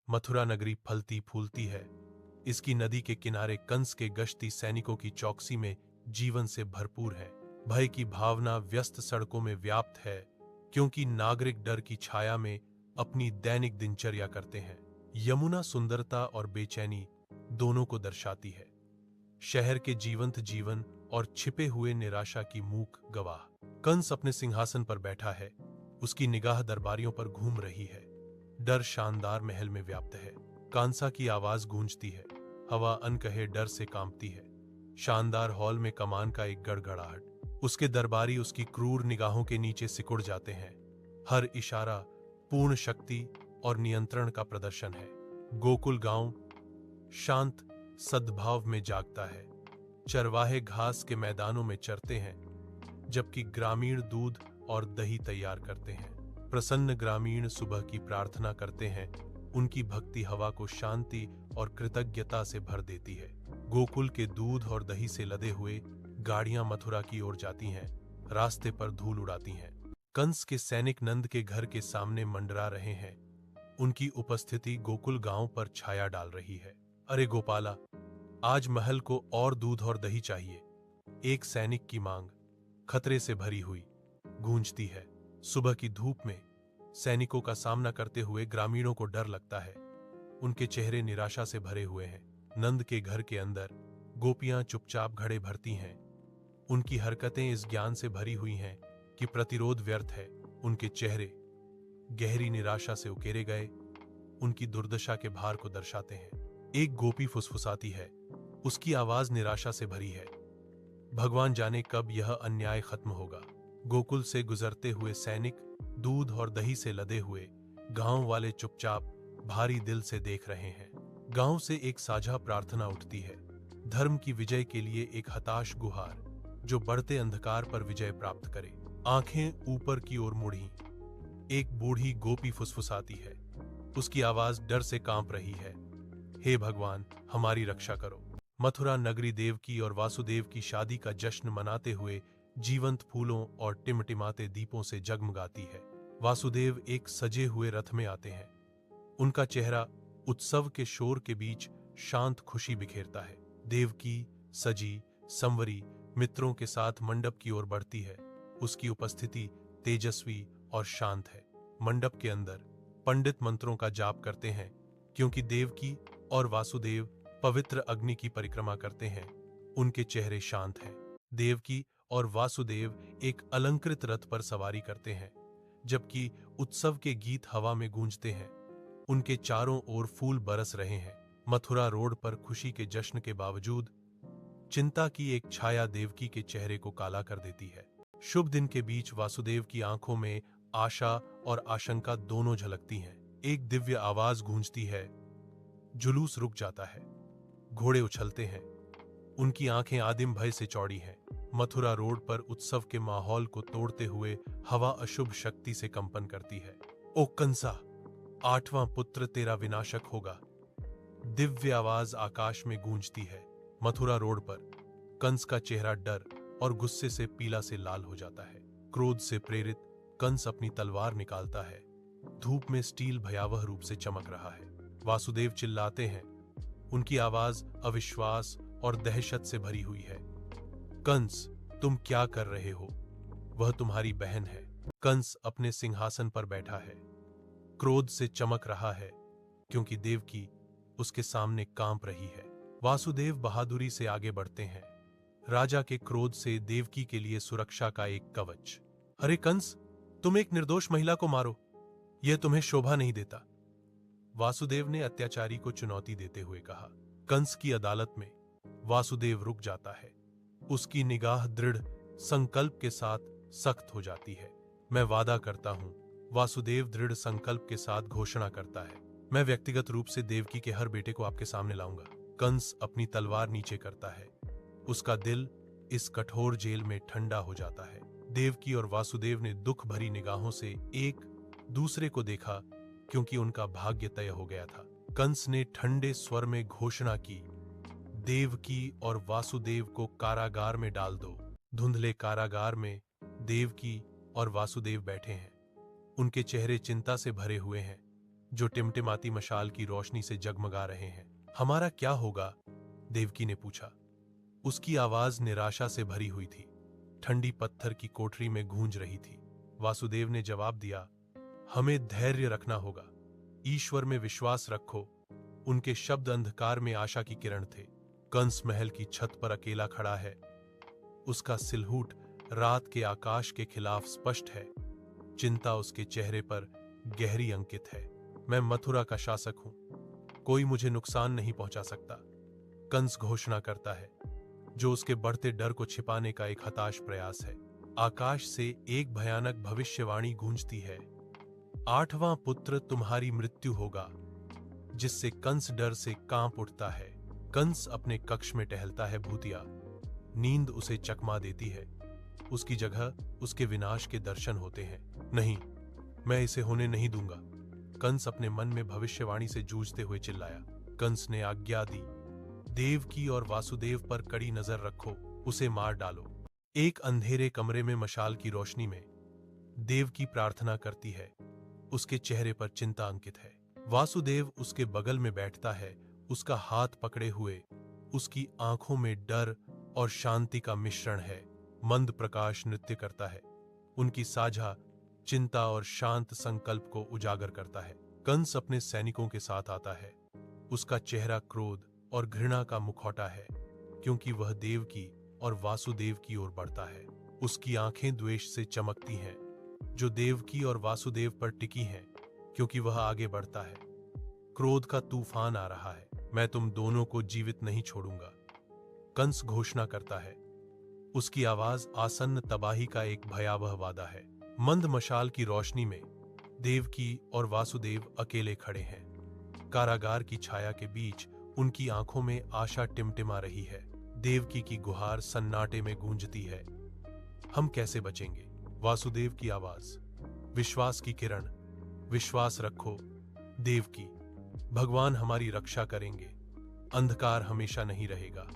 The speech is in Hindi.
मथुरा नगरी फलती फूलती है। इसकी नदी के किनारे कंस के गश्ती सैनिकों की चौकसी में जीवन से भरपूर है। भय की भावना व्यस्त सड़कों में व्याप्त है, क्योंकि नागरिक डर की छाया में अपनी दैनिक दिनचर्या करते हैं। यमुना सुंदरता और बेचैनी दोनों को दर्शाती है। शहर के जीवंत जीवन और छिपे हुए निराशा की मूक गवाह। कंस अपने सिंहासन पर बैठा है, उसकी निगाह दरबारियों पर घूम रही है। डर शानदार महल में व्याप्त है। कांसा की आवाज गूंजती है, हवा अनकहे डर से कांपती है। शानदार हॉल में कमान का एक गड़गड़ाहट। उसके दरबारी उसकी क्रूर निगाहों के नीचे सिकुड़ जाते हैं। हर इशारा पूर्ण शक्ति और नियंत्रण का प्रदर्शन है। गोकुल गांव शांत सद्भाव में जागता है। चरवाहे घास के मैदानों में चरते हैं, जबकि ग्रामीण दूध और दही तैयार करते हैं। प्रसन्न ग्रामीण सुबह की प्रार्थना करते हैं। उनकी भक्ति हवा को शांति और कृतज्ञता से भर देती है। गोकुल के दूध और दही से लदे हुए गाड़ियां मथुरा की ओर जाती हैं, रास्ते पर धूल उड़ाती हैं। कंस के सैनिक नंद के घर के सामने मंडरा रहे हैं। उनकी उपस्थिति गोकुल गांव पर छाया डाल रही है। अरे गोपाला, आज महल को और दूध और दही चाहिए। एक सैनिक की मांग खतरे से भरी हुई गूंजती है। सुबह की धूप में सैनिकों का सामना करते हुए ग्रामीणों को डर लगता है। उनके चेहरे निराशा से भरे हुए हैं। नंद के घर के अंदर गोपियां चुपचाप घड़े भरती हैं। उनकी हरकतें इस ज्ञान से भरी हुई हैं कि प्रतिरोध व्यर्थ है। उनके चेहरे गहरी निराशा से उकेरे गए, उनकी दुर्दशा के भार को दर्शाते हैं। एक गोपी फुसफुसाती है, उसकी आवाज निराशा से भरी है। भगवान जाने कब यह अन्याय खत्म होगा। गोकुल से गुजरते हुए सैनिक दूध और दही से लदे हुए गांव वाले चुपचाप भारी दिल से देख रहे हैं। गांव से एक साझा प्रार्थना उठती है, धर्म की विजय के लिए एक हताश गुहार जो बढ़ते अंधकार पर विजय प्राप्त करे। आंखें ऊपर की ओर मुड़ी एक बूढ़ी गोपी फुसफुसाती है, उसकी आवाज डर से कांप रही है। हे भगवान, हमारी रक्षा करो। मथुरा नगरी देवकी और वासुदेव की शादी का जश्न मनाते हुए जीवंत फूलों और टिमटिमाते दीपों से जगमगाती है। वासुदेव एक सजे हुए रथ में आते हैं। उनका चेहरा उत्सव के शोर के बीच शांत खुशी बिखेरता है। देवकी सजी संवरी मित्रों के साथ मंडप की ओर बढ़ती है। उसकी उपस्थिति तेजस्वी और शांत है। मंडप के अंदर पंडित मंत्रों का जाप करते हैं, क्योंकि देवकी और वासुदेव पवित्र अग्नि की परिक्रमा करते हैं। उनके चेहरे शांत हैं। देवकी और वासुदेव एक अलंकृत रथ पर सवारी करते हैं, जबकि उत्सव के गीत हवा में गूंजते हैं। उनके चारों ओर फूल बरस रहे हैं। मथुरा रोड पर खुशी के जश्न के बावजूद चिंता की एक छाया देवकी के चेहरे को काला कर देती है। शुभ दिन के बीच वासुदेव की आंखों में आशा और आशंका दोनों झलकती हैं। एक दिव्य आवाज गूंजती है, जुलूस रुक जाता है, घोड़े उछलते हैं, उनकी आंखें आदिम भय से चौड़ी हैं। मथुरा रोड पर उत्सव के माहौल को तोड़ते हुए हवा अशुभ शक्ति से कंपन करती है। ओ कंसा, 8वां पुत्र तेरा विनाशक होगा। दिव्य आवाज आकाश में गूंजती है। मथुरा रोड पर कंस का चेहरा डर और गुस्से से पीला से लाल हो जाता है। क्रोध से प्रेरित कंस अपनी तलवार निकालता है। धूप में स्टील भयावह रूप से चमक रहा है। वासुदेव चिल्लाते हैं, उनकी आवाज अविश्वास और दहशत से भरी हुई है। कंस, तुम क्या कर रहे हो? वह तुम्हारी बहन है। कंस अपने सिंहासन पर बैठा है, क्रोध से चमक रहा है, क्योंकि देवकी उसके सामने कांप रही है। वासुदेव बहादुरी से आगे बढ़ते हैं। राजा के क्रोध से देवकी के लिए सुरक्षा का एक कवच। अरे कंस, तुम एक निर्दोष महिला को मारो, यह तुम्हें शोभा नहीं देता। वासुदेव ने अत्याचारी को चुनौती देते हुए कहा। कंस की अदालत में वासुदेव रुक जाता है। उसकी निगाह दृढ़ संकल्प के साथ सख्त हो जाती है। मैं वादा करता हूं, वासुदेव दृढ़ संकल्प के साथ घोषणा करता है, मैं व्यक्तिगत रूप से देवकी के हर बेटे को आपके सामने लाऊंगा। कंस अपनी तलवार नीचे करता है। उसका दिल इस कठोर जेल में ठंडा हो जाता है। देवकी और वासुदेव ने दुख भरी निगाहों से एक दूसरे को देखा, क्योंकि उनका भाग्य तय हो गया था। कंस ने ठंडे स्वर में घोषणा की, देवकी और वासुदेव को कारागार में डाल दो। धुंधले कारागार में देवकी और वासुदेव बैठे हैं। उनके चेहरे चिंता से भरे हुए हैं। जो टिमटिमाती मशाल की रोशनी से जगमगा रहे हैं। हमारा क्या होगा? देवकी ने पूछा। उसकी आवाज निराशा से भरी हुई थी, ठंडी पत्थर की कोठरी में गूंज रही थी। वासुदेव ने जवाब दिया, हमें धैर्य रखना होगा, ईश्वर में विश्वास रखो। उनके शब्द अंधकार में आशा की किरण थे। कंस महल की छत पर अकेला खड़ा है, उसका सिलहूट रात के आकाश के खिलाफ स्पष्ट है। चिंता उसके चेहरे पर गहरी अंकित है। मैं मथुरा का शासक हूं, कोई मुझे नुकसान नहीं पहुंचा सकता, कंस घोषणा करता है, जो उसके बढ़ते डर को छिपाने का एक हताश प्रयास है। आकाश से एक भयानक भविष्यवाणी गूंजती है, 8वां पुत्र तुम्हारी मृत्यु होगा, जिससे कंस डर से कांप उठता है। कंस अपने कक्ष में टहलता है भूतिया, नींद उसे चकमा देती है। उसकी जगह उसके विनाश के दर्शन होते हैं। नहीं, मैं इसे होने नहीं दूंगा, कंस अपने मन में भविष्यवाणी से जूझते हुए चिल्लाया। कंस ने आज्ञा दी, देवकी और वासुदेव पर कड़ी नजर रखो, उसे मार डालो। एक अंधेरे कमरे में मशाल की रोशनी में देवकी प्रार्थना करती है, उसके चेहरे पर चिंता अंकित है। वासुदेव उसके बगल में बैठता है, उसका हाथ पकड़े हुए। उसकी आंखों में डर और शांति का मिश्रण है। मंद प्रकाश नृत्य करता है, उनकी साझा चिंता और शांत संकल्प को उजागर करता है। कंस अपने सैनिकों के साथ आता है, उसका चेहरा क्रोध और घृणा का मुखौटा है, क्योंकि वह देवकी और वासुदेव की ओर बढ़ता है। उसकी आंखें द्वेष से चमकती हैं, जो देवकी और वासुदेव पर टिकी हैं, क्योंकि वह आगे बढ़ता है। क्रोध का तूफान आ रहा है, मैं तुम दोनों को जीवित नहीं छोड़ूंगा, कंस घोषणा करता है। उसकी आवाज आसन्न तबाही का एक भयावह वादा है। मंद मशाल की रोशनी में देवकी और वासुदेव अकेले खड़े हैं। कारागार की छाया के बीच उनकी आंखों में आशा टिमटिमा रही है। देवकी की गुहार सन्नाटे में गूंजती है, हम कैसे बचेंगे? वासुदेव की आवाज, विश्वास की किरण, विश्वास रखो देवकी, भगवान हमारी रक्षा करेंगे, अंधकार हमेशा नहीं रहेगा।